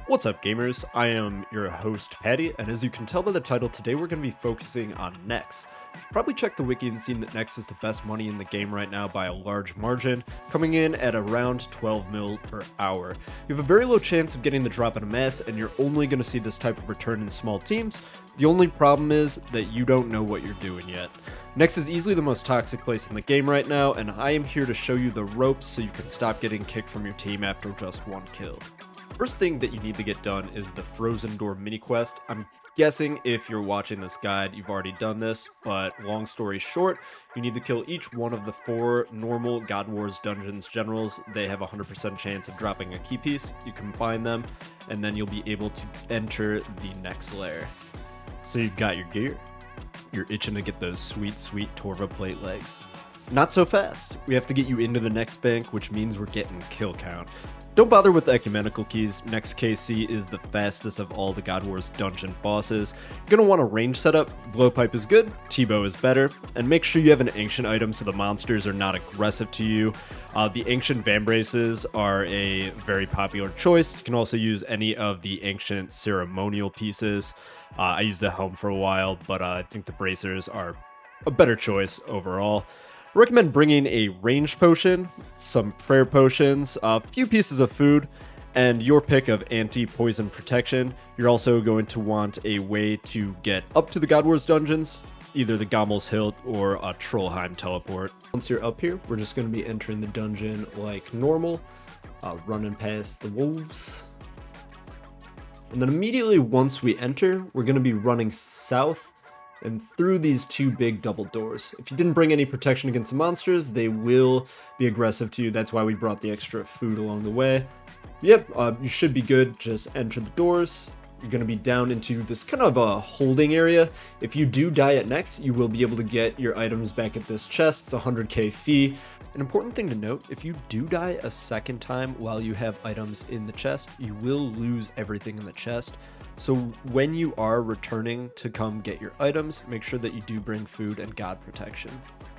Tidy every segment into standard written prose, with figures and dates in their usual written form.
What's up, gamers? I am your host, Patty, and as you can tell by the title, today we're going to be focusing on Nex. You've probably checked the wiki and seen that Nex is the best money in the game right now by a large margin, coming in at around 12 mil per hour. You have a very low chance of getting the drop in a mass, and you're only going to see this type of return in small teams. The only problem is that you don't know what you're doing yet. Nex is easily the most toxic place in the game right now, and I am here to show you the ropes so you can stop getting kicked from your team after just one kill. First thing that you need to get done is the Frozen Door mini quest. I'm guessing if you're watching this guide, you've already done this, but long story short, you need to kill each one of the 4 normal God Wars Dungeons generals. They have a 100% chance of dropping a key piece. You combine them, and then you'll be able to enter the next layer. So you've got your gear. You're itching to get those sweet, sweet Torva plate legs. Not so fast. We have to get you into the next bank, which means we're getting kill count. Don't bother with the ecumenical keys. Nex KC is the fastest of all the God Wars dungeon bosses. You're going to want a range setup. Blowpipe is good, T-bow is better, and make sure you have an ancient item so the monsters are not aggressive to you. The ancient vambraces are a very popular choice. You can also use any of the ancient ceremonial pieces. I used the helm for a while, but I think the bracers are a better choice overall. I recommend bringing a ranged potion, some prayer potions, a few pieces of food, and your pick of anti-poison protection. You're also going to want a way to get up to the God Wars dungeons, either the Gommel's Hilt or a Trollheim teleport. Once you're up here, we're just going to be entering the dungeon like normal, running past the wolves. And then immediately once we enter, we're going to be running south and through these 2 big double doors. If you didn't bring any protection against the monsters, they will be aggressive to you. That's why we brought the extra food along the way. Yep, you should be good. Just enter the doors. You're going to be down into this kind of a holding area. If you do die at Nex, you will be able to get your items back at this chest. It's a 100k fee. An important thing to note, if you do die a second time while you have items in the chest, you will lose everything in the chest. So when you are returning to come get your items, make sure that you do bring food and god protection.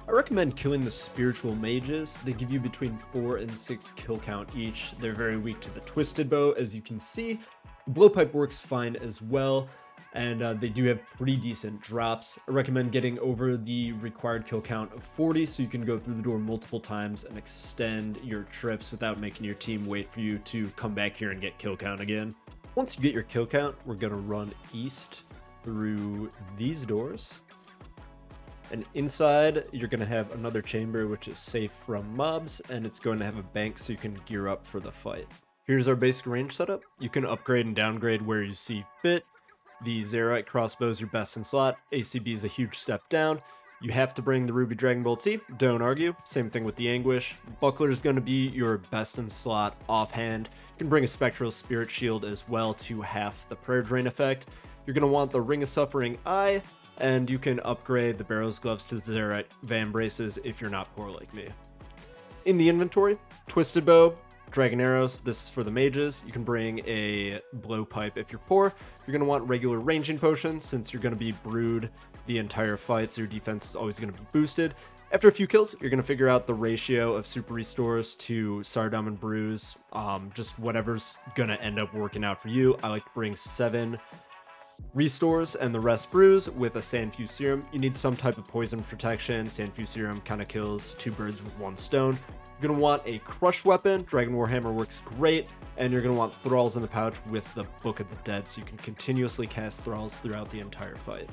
I recommend killing the spiritual mages. They give you between 4 and 6 kill count each. They're very weak to the twisted bow, as you can see. The blowpipe works fine as well, and they do have pretty decent drops. I recommend getting over the required kill count of 40 so you can go through the door multiple times and extend your trips without making your team wait for you to come back here and get kill count again. Once you get your kill count, we're going to run east through these doors. And inside, you're going to have another chamber which is safe from mobs, and it's going to have a bank so you can gear up for the fight. Here's our basic range setup. You can upgrade and downgrade where you see fit. The Zerite crossbow is your best in slot. ACB is a huge step down. You have to bring the Ruby Dragon Bolt T, don't argue. Same thing with the Anguish. Buckler is going to be your best in slot offhand. You can bring a Spectral Spirit Shield as well to half the Prayer Drain effect. You're going to want the Ring of Suffering Eye, and you can upgrade the Barrow's Gloves to Zerite Vambraces if you're not poor like me. In the inventory, Twisted Bow, Dragon Arrows, this is for the mages. You can bring a Blowpipe if you're poor. You're going to want regular ranging potions since you're going to be brewed the entire fight, so your defense is always going to be boosted. After a few kills, you're going to figure out the ratio of super restores to Sardom and Brews, just whatever's going to end up working out for you. I like to bring 7 restores and the rest brews with a Sandfuse Serum. You need some type of poison protection. Sandfuse Serum kind of kills 2 birds with 1 stone. You're going to want a crush weapon. Dragon Warhammer works great. And you're going to want Thralls in the pouch with the Book of the Dead so you can continuously cast Thralls throughout the entire fight.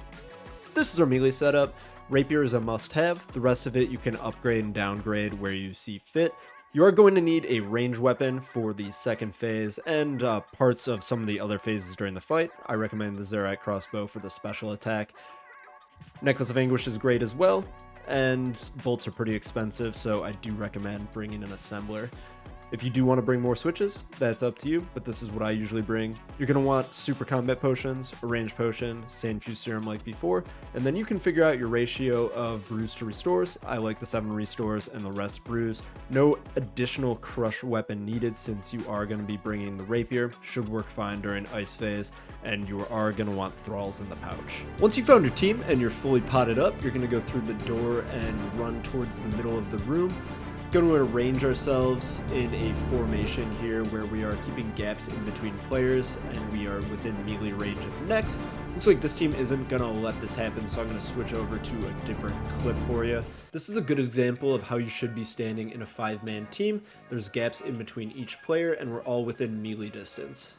This is our melee setup. Rapier is a must-have. The rest of it you can upgrade and downgrade where you see fit. You are going to need a range weapon for the second phase and parts of some of the other phases during the fight. I recommend the Zerite crossbow for the special attack. Necklace of Anguish is great as well, and bolts are pretty expensive, so I do recommend bringing an assembler. If you do want to bring more switches, that's up to you, but this is what I usually bring. You're going to want super combat potions, a range potion, Sandfuse Serum like before, and then you can figure out your ratio of brews to restores. I like the 7 restores and the rest brews. No additional crush weapon needed since you are going to be bringing the rapier. Should work fine during ice phase, and you are going to want thralls in the pouch. Once you found your team and you're fully potted up, you're going to go through the door and run towards the middle of the room. Going to arrange ourselves in a formation here where we are keeping gaps in between players and we are within melee range of Nex. Looks like this team isn't going to let this happen, so I'm going to switch over to a different clip for you. This is a good example of how you should be standing in a 5-man team. There's gaps in between each player and we're all within melee distance.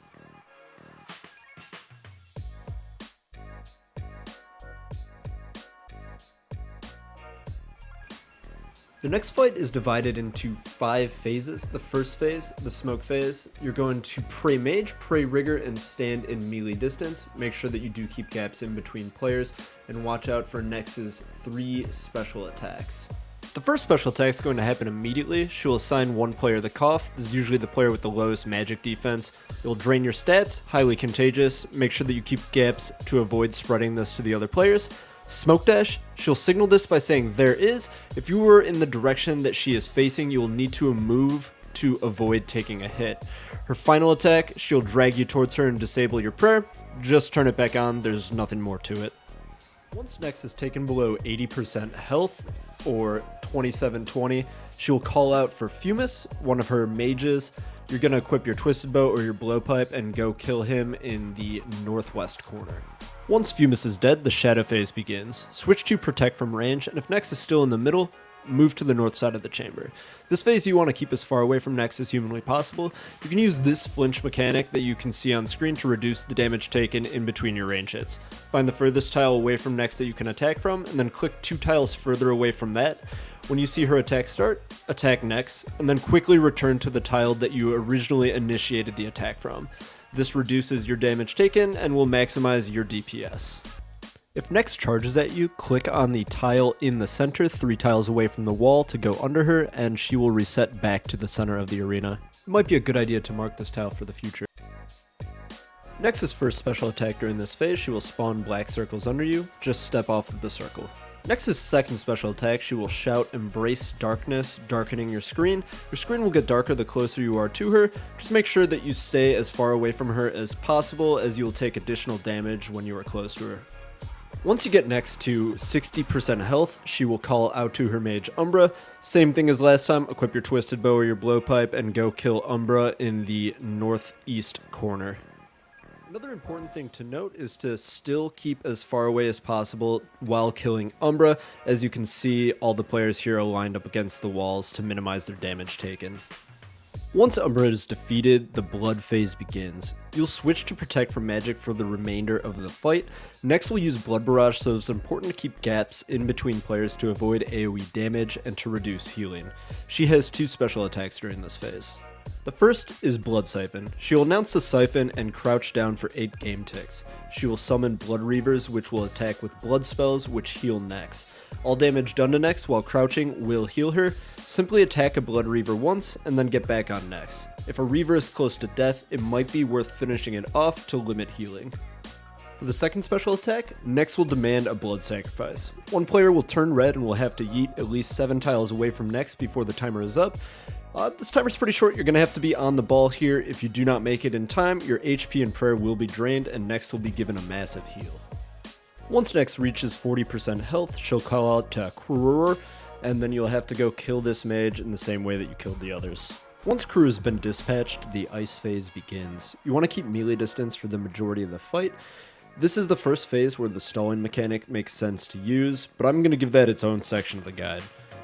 The next fight is divided into 5 phases. The first phase, the smoke phase, you're going to pray mage, pray rigger, and stand in melee distance. Make sure that you do keep gaps in between players, and watch out for Nex's 3 special attacks. The first special attack is going to happen immediately. She will assign one player the cough. This is usually the player with the lowest magic defense. It will drain your stats, highly contagious. Make sure that you keep gaps to avoid spreading this to the other players. Smoke dash, she'll signal this by saying there is. If you were in the direction that she is facing, you will need to move to avoid taking a hit. Her final attack, she'll drag you towards her and disable your prayer. Just turn it back on, there's nothing more to it. Once Nex is taken below 80% health, or 2720, she will call out for Fumus, one of her mages. You're going to equip your Twisted Bow or your Blowpipe and go kill him in the northwest corner. Once Fumus is dead, the Shadow phase begins. Switch to Protect from range, and if Nex is still in the middle, move to the north side of the chamber. This phase you want to keep as far away from Nex as humanly possible. You can use this flinch mechanic that you can see on screen to reduce the damage taken in between your range hits. Find the furthest tile away from Nex that you can attack from, and then click 2 tiles further away from that. When you see her attack start, attack Nex, and then quickly return to the tile that you originally initiated the attack from. This reduces your damage taken and will maximize your DPS. If Nex charges at you, click on the tile in the center 3 tiles away from the wall to go under her, and she will reset back to the center of the arena. It might be a good idea to mark this tile for the future. Nex's first special attack during this phase, she will spawn black circles under you. Just step off of the circle. Nex's second special attack, she will shout Embrace Darkness, darkening your screen. Your screen will get darker the closer you are to her. Just make sure that you stay as far away from her as possible, as you will take additional damage when you are close to her. Once you get Nex to 60% health, she will call out to her mage Umbra. Same thing as last time, equip your Twisted Bow or your Blowpipe and go kill Umbra in the northeast corner. Another important thing to note is to still keep as far away as possible while killing Umbra. As you can see, all the players here are lined up against the walls to minimize their damage taken. Once Umbra is defeated, the blood phase begins. You'll switch to Protect from magic for the remainder of the fight. Next we'll use Blood Barrage, so it's important to keep gaps in between players to avoid AoE damage and to reduce healing. She has 2 special attacks during this phase. The first is Blood Siphon. She will announce the Siphon and crouch down for 8 game ticks. She will summon Blood Reavers, which will attack with blood spells, which heal Nex. All damage done to Nex while crouching will heal her. Simply attack a Blood Reaver once, and then get back on Nex. If a Reaver is close to death, it might be worth finishing it off to limit healing. For the second special attack, Nex will demand a blood sacrifice. One player will turn red and will have to yeet at least 7 tiles away from Nex before the timer is up. This timer's pretty short, you're going to have to be on the ball here. If you do not make it in time, your HP and prayer will be drained and Nex will be given a massive heal. Once Nex reaches 40% health, she'll call out to Krur, and then you'll have to go kill this mage in the same way that you killed the others. Once Krur has been dispatched, the ice phase begins. You want to keep melee distance for the majority of the fight. This is the first phase where the stalling mechanic makes sense to use, but I'm going to give that its own section of the guide.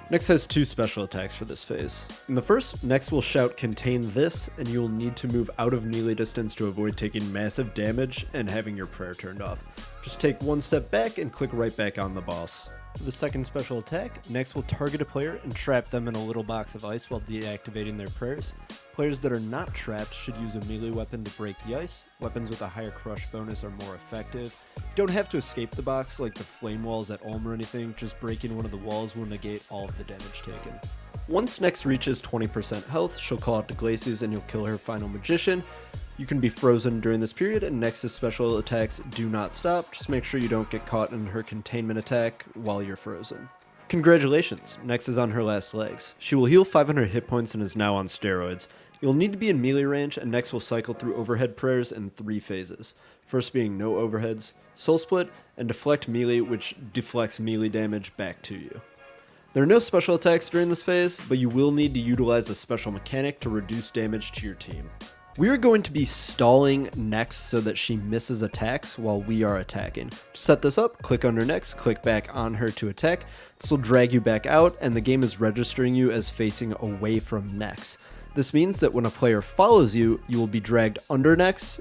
Nex has 2 special attacks for this phase. In the first, Nex will shout Contain This, and you will need to move out of melee distance to avoid taking massive damage and having your prayer turned off. Just take 1 step back and click right back on the boss. For the second special attack, Nex will target a player and trap them in a little box of ice while deactivating their prayers. Players that are not trapped should use a melee weapon to break the ice. Weapons with a higher crush bonus are more effective. You don't have to escape the box like the flame walls at Ulm or anything, just breaking one of the walls will negate all of the damage taken. Once Nex reaches 20% health, she'll call out to Glacius and you'll kill her final magician. You can be frozen during this period, and Nex's special attacks do not stop. Just make sure you don't get caught in her containment attack while you're frozen. Congratulations, Nex is on her last legs. She will heal 500 hit points and is now on steroids. You'll need to be in melee range, and Nex will cycle through overhead prayers in 3 phases. First being no overheads, soul split, and deflect melee, which deflects melee damage back to you. There are no special attacks during this phase, but you will need to utilize a special mechanic to reduce damage to your team. We are going to be stalling next so that she misses attacks while we are attacking. To set this up, click under next, click back on her to attack. This will drag you back out, and the game is registering you as facing away from next. This means that when a player follows you, you will be dragged under next,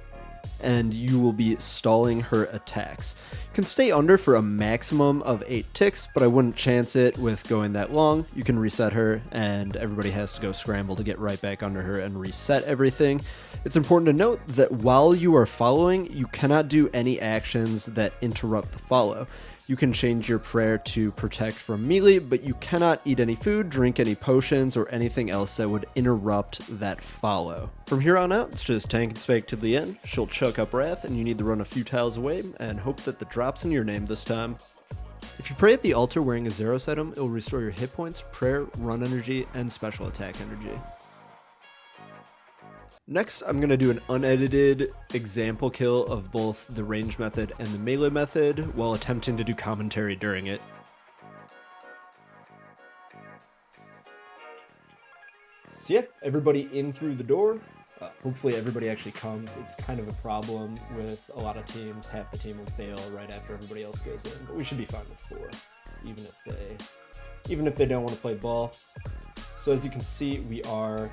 and you will be stalling her attacks. You can stay under for a maximum of 8 ticks, but I wouldn't chance it with going that long. You can reset her, and everybody has to go scramble to get right back under her and reset everything. It's important to note that while you are following, you cannot do any actions that interrupt the follow. You can change your prayer to protect from melee, but you cannot eat any food, drink any potions, or anything else that would interrupt that follow. From here on out, it's just tank and spake to the end. She'll chuck up Wrath, and you need to run a few tiles away and hope that the drop's in your name this time. If you pray at the altar wearing a Zeros item, it will restore your hit points, prayer, run energy, and special attack energy. Next, I'm going to do an unedited example kill of both the range method and the melee method while attempting to do commentary during it. So yeah, everybody in through the door. Hopefully everybody actually comes. It's kind of a problem with a lot of teams. Half the team will bail right after everybody else goes in, but we should be fine with 4, even if they don't want to play ball. So as you can see, we are,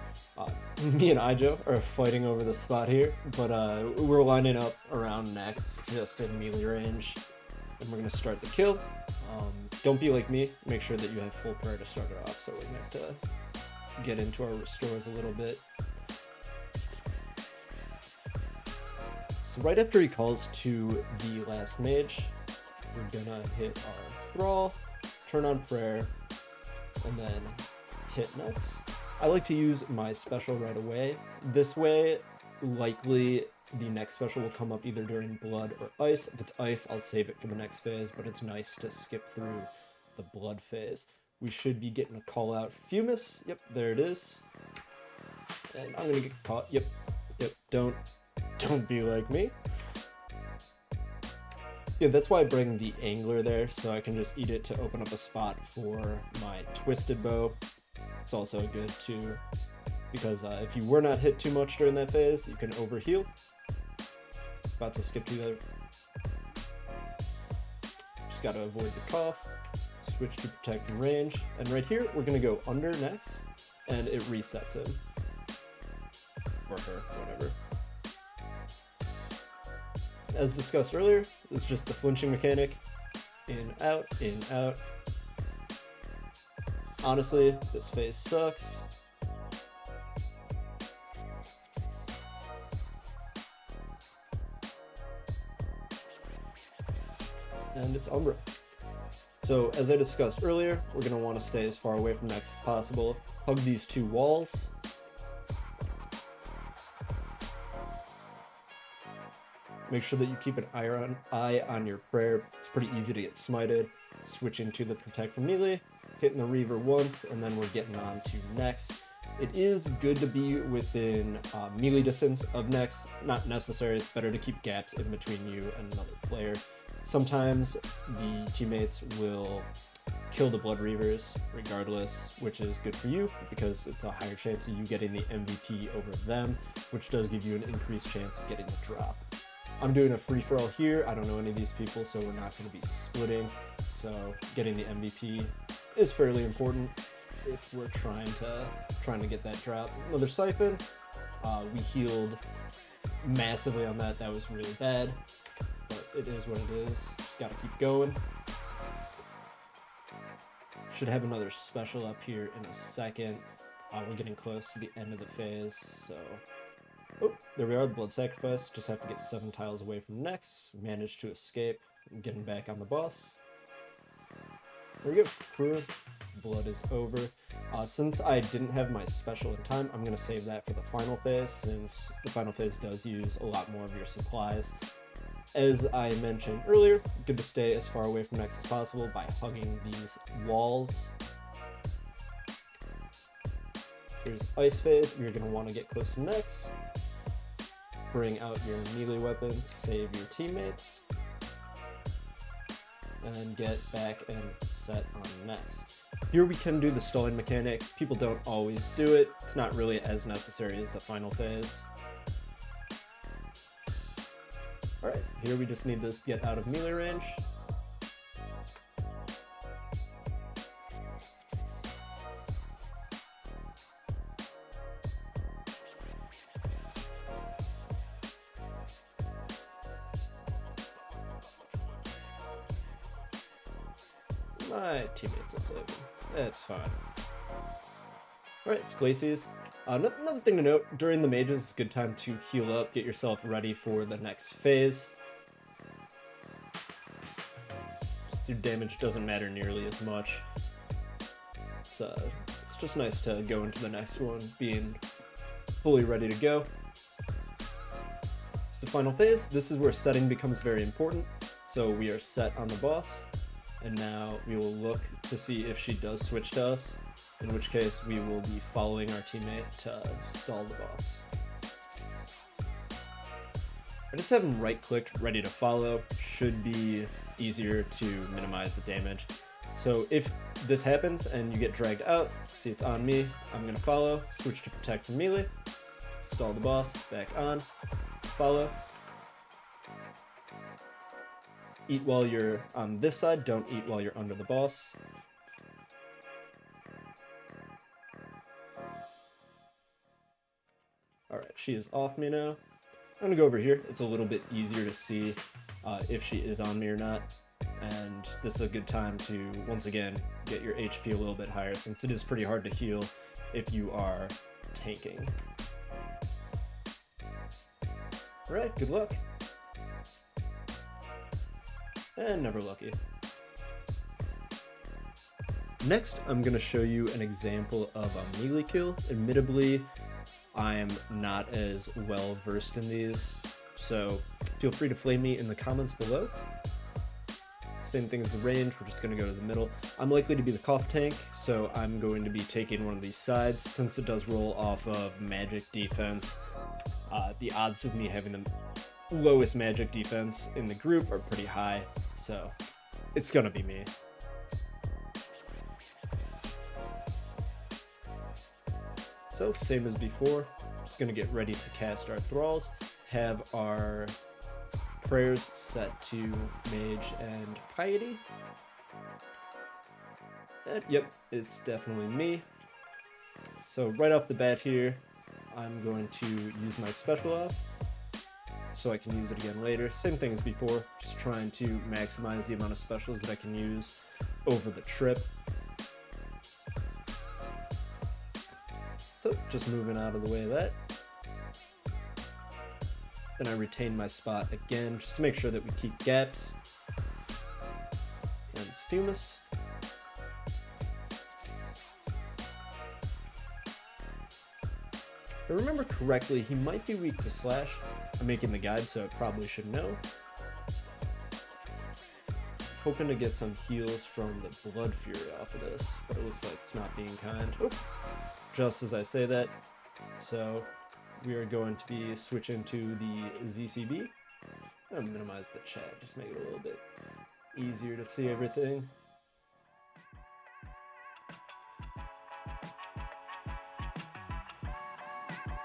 me and Ijo are fighting over the spot here, but we're lining up around next, just in melee range, and we're going to start the kill. Don't be like me, make sure that you have full prayer to start it off, so we have to get into our restores a little bit. So right after he calls to the last mage, we're going to hit our thrall, turn on prayer, and then hit next. I like to use my special right away. This way, likely the next special will come up either during blood or ice. If it's ice, I'll save it for the next phase, but it's nice to skip through the blood phase. We should be getting a call out Fumus. Yep, there it is. And I'm gonna get caught. Yep. Don't be like me. Yeah, that's why I bring the angler there, so I can just eat it to open up a spot for my twisted bow. It's also good too, because if you were not hit too much during that phase, you can overheal. About to skip to the... Just gotta avoid the cough. Switch to protect from range. And right here, we're gonna go under next, and it resets him. Or her, whatever. As discussed earlier, it's just the flinching mechanic. In, out, in, out. Honestly, this phase sucks. And it's Umbra. So as I discussed earlier, we're going to want to stay as far away from next as possible. Hug these 2 walls. Make sure that you keep an eye on your prayer. It's pretty easy to get smited. Switching to the protect from melee. Hitting the Reaver once, and then we're getting on to next. It is good to be within melee distance of next. Not necessary, it's better to keep gaps in between you and another player. Sometimes the teammates will kill the Blood Reavers regardless, which is good for you because it's a higher chance of you getting the MVP over them, which does give you an increased chance of getting the drop. I'm doing a free-for-all here. I don't know any of these people, so we're not going to be splitting. So getting the MVP is fairly important if we're trying to get that drop. Another siphon. We healed massively on that. That was really bad, but it is what it is. Just got to keep going. Should have another special up here in a second. We're getting close to the end of the phase, so... Oh, there we are, the Blood Sacrifice. Just have to get 7 tiles away from next. Managed to escape. I'm getting back on the boss. There we go. Crew. Blood is over. Since I didn't have my special in time, I'm going to save that for the final phase, since the final phase does use a lot more of your supplies. As I mentioned earlier, good to stay as far away from next as possible by hugging these walls. Here's Ice Phase. You're going to want to get close to next. Bring out your melee weapons, save your teammates, and get back and set on next. Here we can do the stalling mechanic. People don't always do it. It's not really as necessary as the final phase. Alright, here we just need this to get out of melee range. My teammates will save him. That's fine. Alright, it's Glacies. Another thing to note, during the mages, it's a good time to heal up, get yourself ready for the next phase. Just your damage doesn't matter nearly as much. It's just nice to go into the next one being fully ready to go. It's the final phase. This is where setting becomes very important. So we are set on the boss. And now we will look to see if she does switch to us, in which case we will be following our teammate to stall the boss. I just have him right-clicked, ready to follow. Should be easier to minimize the damage. So if this happens and you get dragged out, see it's on me, I'm going to follow, switch to protect from melee, stall the boss, back on, follow. Eat while you're on this side, don't eat while you're under the boss. Alright, she is off me now. I'm gonna go over here. It's a little bit easier to see if she is on me or not. And this is a good time to, once again, get your HP a little bit higher, since it is pretty hard to heal if you are tanking. Alright, good luck. And never lucky. Next, I'm going to show you an example of a melee kill. Admittedly, I am not as well versed in these, so feel free to flame me in the comments below. Same thing as the range, we're just going to go to the middle. I'm likely to be the cough tank, so I'm going to be taking one of these sides. Since it does roll off of magic defense, the odds of me having the lowest magic defense in the group are pretty high, so it's gonna be me. So same as before, just gonna get ready to cast our thralls, have our prayers set to mage and piety. And yep, it's definitely me. So right off the bat here, I'm going to use my special off, so I can use it again later. Same thing as before, just trying to maximize the amount of specials that I can use over the trip. So just moving out of the way of that. Then I retain my spot again, just to make sure that we keep gaps. And it's Fumus. If I remember correctly, he might be weak to slash. I'm making the guide, so I probably should know. Hoping to get some heals from the Blood Fury off of this, but it looks like it's not being kind. Oh, just as I say that. So we are going to be switching to the ZCB. I'm gonna minimize the chat, just make it a little bit easier to see everything.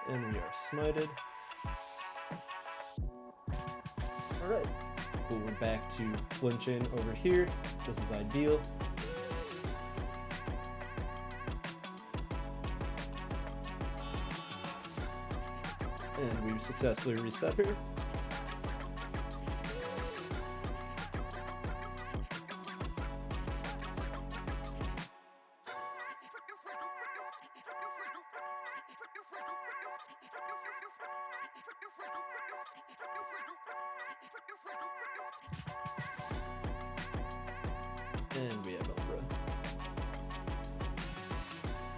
And we are smited. Alright, cool, we're back to flinching over here. This is ideal. And we've successfully reset her. And we have Umbra.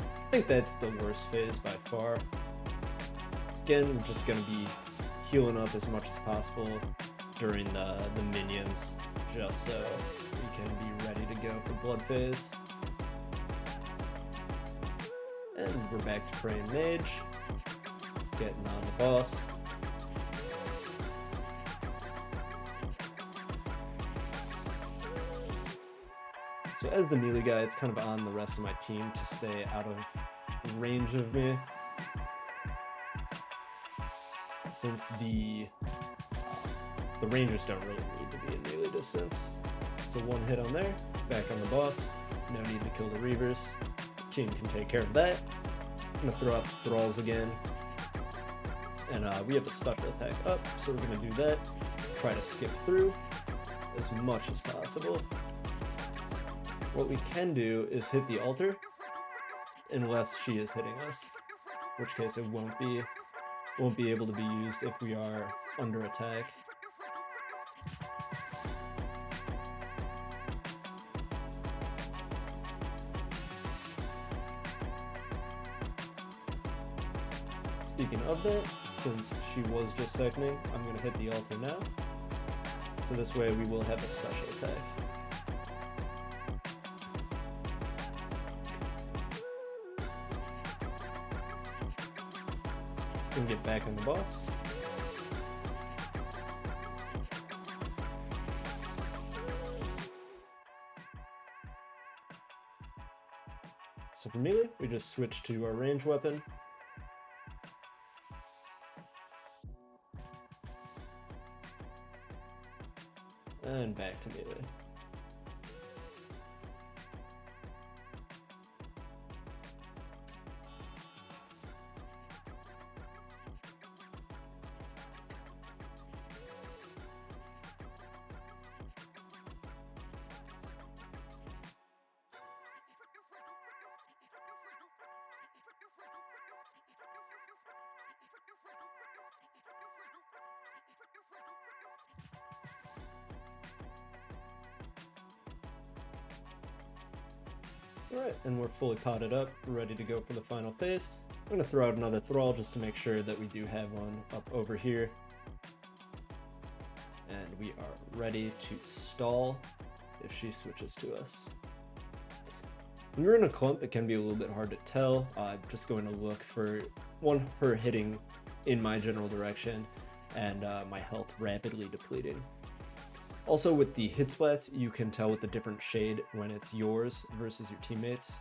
I think that's the worst phase by far. Again, we're just going to be healing up as much as possible during the minions, just so we can be ready to go for blood phase. And we're back to praying mage, getting on the boss. So as the melee guy, it's kind of on the rest of my team to stay out of range of me, since the rangers don't really need to be in melee distance. So one hit on there, back on the boss, no need to kill the reavers. The team can take care of that. I'm gonna throw out the thralls again, and we have a special attack up, so we're gonna do that. Try to skip through as much as possible. What we can do is hit the altar, unless she is hitting us, in which case it won't be able to be used if we are under attack. Speaking of that, since she was just seconding, I'm going to hit the altar now. So this way we will have a special attack. And get back on the boss. So for melee, we just switch to our range weapon. And back to melee. Alright, and we're fully potted up, ready to go for the final phase. I'm going to throw out another thrall just to make sure that we do have one up over here. And we are ready to stall if she switches to us. When you're in a clump, it can be a little bit hard to tell. I'm just going to look for, one, her hitting in my general direction, and my health rapidly depleting. Also, with the hit splats, you can tell with the different shade when it's yours versus your teammates.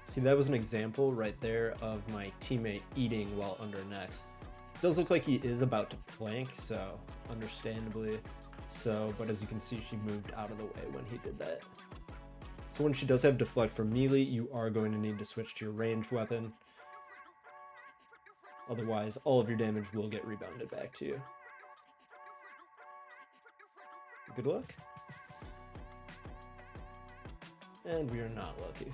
See, that was an example right there of my teammate eating while under next. It does look like he is about to plank, so understandably so, but as you can see, she moved out of the way when he did that. So when she does have deflect from melee, you are going to need to switch to your ranged weapon. Otherwise, all of your damage will get rebounded back to you. Good luck. And we are not lucky.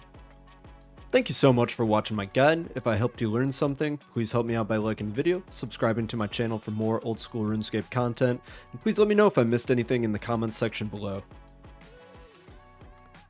Thank you so much for watching my guide. If I helped you learn something, please help me out by liking the video, subscribing to my channel for more old school RuneScape content, and please let me know if I missed anything in the comments section below.